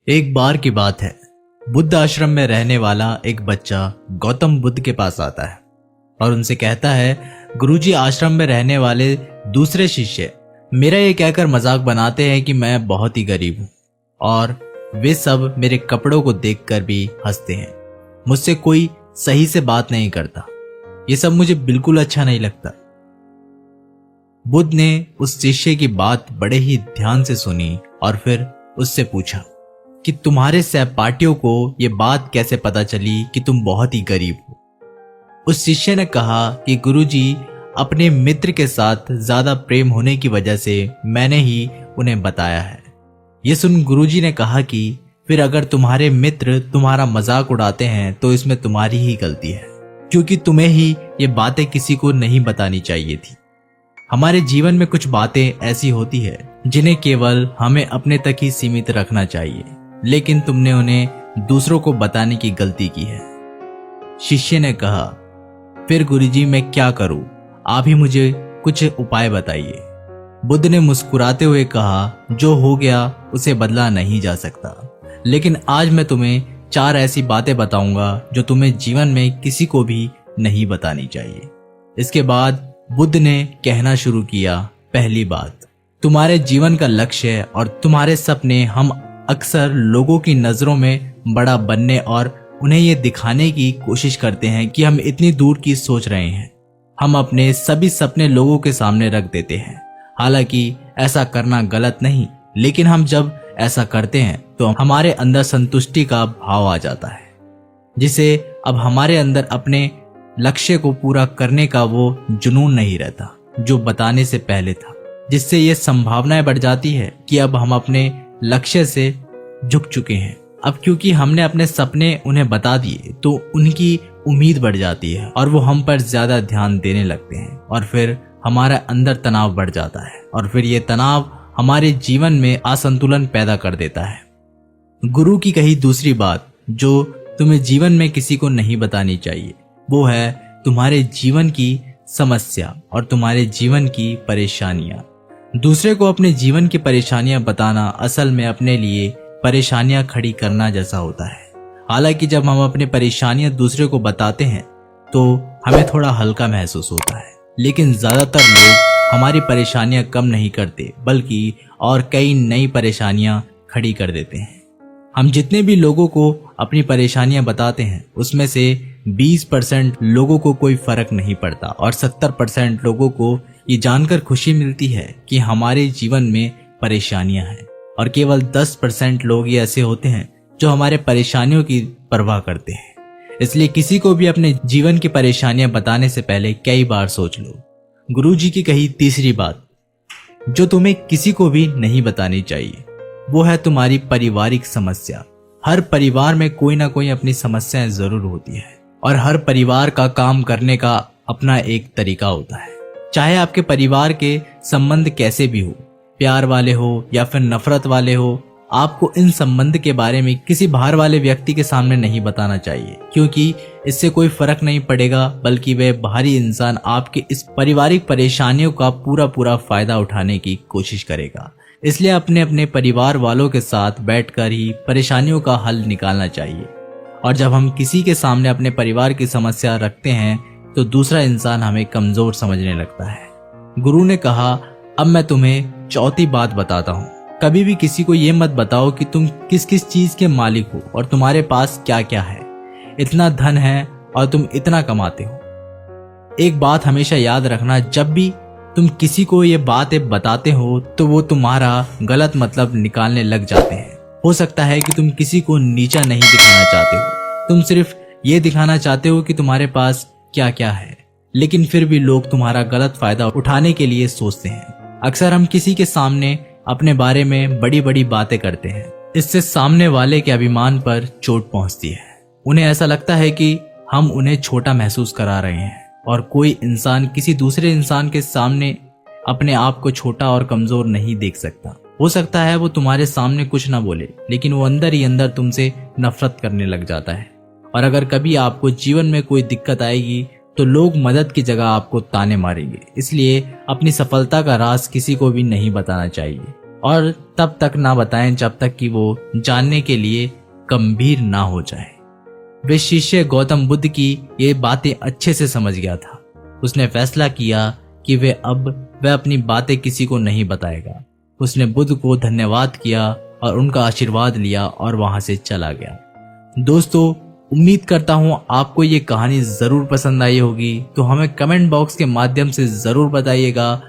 एक बार की बात है। बुद्ध आश्रम में रहने वाला एक बच्चा गौतम बुद्ध के पास आता है और उनसे कहता है, गुरुजी, आश्रम में रहने वाले दूसरे शिष्य मेरा ये कहकर मजाक बनाते हैं कि मैं बहुत ही गरीब हूं और वे सब मेरे कपड़ों को देखकर भी हंसते हैं। मुझसे कोई सही से बात नहीं करता। ये सब मुझे बिल्कुल अच्छा नहीं लगता। बुद्ध ने उस शिष्य की बात बड़े ही ध्यान से सुनी और फिर उससे पूछा कि तुम्हारे सहपाठियों को यह बात कैसे पता चली कि तुम बहुत ही गरीब हो। उस शिष्य ने कहा कि गुरुजी, अपने मित्र के साथ ज्यादा प्रेम होने की वजह से मैंने ही उन्हें बताया है। ये सुन गुरुजी ने कहा कि फिर अगर तुम्हारे मित्र तुम्हारा मजाक उड़ाते हैं तो इसमें तुम्हारी ही गलती है, क्योंकि तुम्हें ही ये बातें किसी को नहीं बतानी चाहिए थी। हमारे जीवन में कुछ बातें ऐसी होती है जिन्हें केवल हमें अपने तक ही सीमित रखना चाहिए, लेकिन तुमने उन्हें दूसरों को बताने की गलती की है। शिष्य ने कहा, फिर गुरुजी मैं क्या करूं? आप ही मुझे कुछ उपाय बताइए। बुद्ध ने मुस्कुराते हुए कहा, जो हो गया उसे बदला नहीं जा सकता, लेकिन आज मैं तुम्हें 4 ऐसी बातें बताऊंगा जो तुम्हें जीवन में किसी को भी नहीं बतानी चाहिए। इसके बाद बुद्ध ने कहना शुरू किया, पहली बात, तुम्हारे जीवन का लक्ष्य और तुम्हारे सपने हम अक्सर लोगों की नजरों में बड़ा बनने और उन्हें ये दिखाने की कोशिश करते हैं कि हम इतनी दूर की सोच रहे हैं। हम अपने सभी सपने लोगों के सामने रख देते हैं। हालांकि ऐसा करना गलत नहीं, लेकिन हम जब ऐसा करते हैं तो हमारे अंदर संतुष्टि का भाव आ जाता है, जिसे अब हमारे अंदर अपने लक्ष्य को पूरा करने का वो जुनून नहीं रहता जो बताने से पहले था, जिससे ये संभावनाएं बढ़ जाती है कि अब हम अपने लक्ष्य से झुक चुके हैं। अब क्योंकि हमने अपने सपने उन्हें बता दिए तो उनकी उम्मीद बढ़ जाती है और वो हम पर ज्यादा ध्यान देने लगते हैं और फिर हमारा अंदर तनाव बढ़ जाता है और फिर ये तनाव हमारे जीवन में असंतुलन पैदा कर देता है। गुरु की कही दूसरी बात जो तुम्हें जीवन में किसी को नहीं बतानी चाहिए, वो है तुम्हारे जीवन की समस्या और तुम्हारे जीवन की परेशानियां। दूसरे को अपने जीवन की परेशानियां बताना असल में अपने लिए परेशानियां खड़ी करना जैसा होता है। हालांकि जब हम अपनी परेशानियां दूसरे को बताते हैं तो हमें थोड़ा हल्का महसूस होता है, लेकिन ज्यादातर लोग हमारी परेशानियां कम नहीं करते बल्कि और कई नई परेशानियां खड़ी कर देते हैं। हम जितने भी लोगों को अपनी परेशानियां बताते हैं उसमें से 20% लोगों को कोई फर्क नहीं पड़ता और 70% लोगों को ये जानकर खुशी मिलती है कि हमारे जीवन में परेशानियां हैं और केवल 10% लोग ये ऐसे होते हैं जो हमारे परेशानियों की परवाह करते हैं। इसलिए किसी को भी अपने जीवन की परेशानियां बताने से पहले कई बार सोच लो। गुरुजी की कही तीसरी बात जो तुम्हें किसी को भी नहीं बतानी चाहिए, वो है तुम्हारी पारिवारिक समस्या। हर परिवार में कोई ना कोई अपनी समस्याएं जरूर होती है और हर परिवार का काम करने का अपना एक तरीका होता है। चाहे आपके परिवार के संबंध कैसे भी हो, प्यार वाले हो या फिर नफरत वाले हो, आपको इन संबंध के बारे में किसी बाहर वाले व्यक्ति के सामने नहीं बताना चाहिए, क्योंकि इससे कोई फर्क नहीं पड़ेगा बल्कि वह बाहरी इंसान आपके इस पारिवारिक परेशानियों का पूरा फायदा उठाने की कोशिश करेगा। इसलिए अपने अपने परिवार वालों के साथ बैठकर ही परेशानियों का हल निकालना चाहिए। और जब हम किसी के सामने अपने परिवार की समस्या रखते हैं तो दूसरा इंसान हमें कमजोर समझने लगता है। गुरु ने कहा, अब मैं तुम्हें चौथी बात बताता हूँ। कभी भी किसी को ये मत बताओ कि तुम किस किस चीज के मालिक हो और तुम्हारे पास क्या क्या है, इतना धन है और तुम इतना कमाते हो। एक बात हमेशा याद रखना, जब भी तुम किसी को ये बातें बताते हो तो वो तुम्हारा गलत मतलब निकालने लग जाते हैं। हो सकता है कि तुम किसी को नीचा नहीं दिखाना चाहते हो, तुम सिर्फ ये दिखाना चाहते हो कि तुम्हारे पास क्या क्या है, लेकिन फिर भी लोग तुम्हारा गलत फायदा उठाने के लिए सोचते हैं। अक्सर हम किसी के सामने अपने बारे में बड़ी बड़ी बातें करते हैं। इससे सामने वाले के अभिमान पर चोट पहुंचती है। उन्हें ऐसा लगता है कि हम उन्हें छोटा महसूस करा रहे हैं और कोई इंसान किसी दूसरे इंसान के सामने अपने आप को छोटा और कमजोर नहीं देख सकता। हो सकता है वो तुम्हारे सामने कुछ ना बोले, लेकिन वो अंदर ही अंदर तुमसे नफरत करने लग जाता है। और अगर कभी आपको जीवन में कोई दिक्कत आएगी तो लोग मदद की जगह आपको ताने मारेंगे। इसलिए अपनी सफलता का राज किसी को भी नहीं बताना चाहिए और तब तक ना बताएं जब तक कि वो जानने के लिए गंभीर ना हो जाए। वे शिष्य गौतम बुद्ध की ये बातें अच्छे से समझ गया था। उसने फैसला किया कि वह अपनी बातें किसी को नहीं बताएगा। उसने बुद्ध को धन्यवाद किया और उनका आशीर्वाद लिया और वहां से चला गया। दोस्तों, उम्मीद करता हूं आपको ये कहानी जरूर पसंद आई होगी, तो हमें कमेंट बॉक्स के माध्यम से जरूर बताइएगा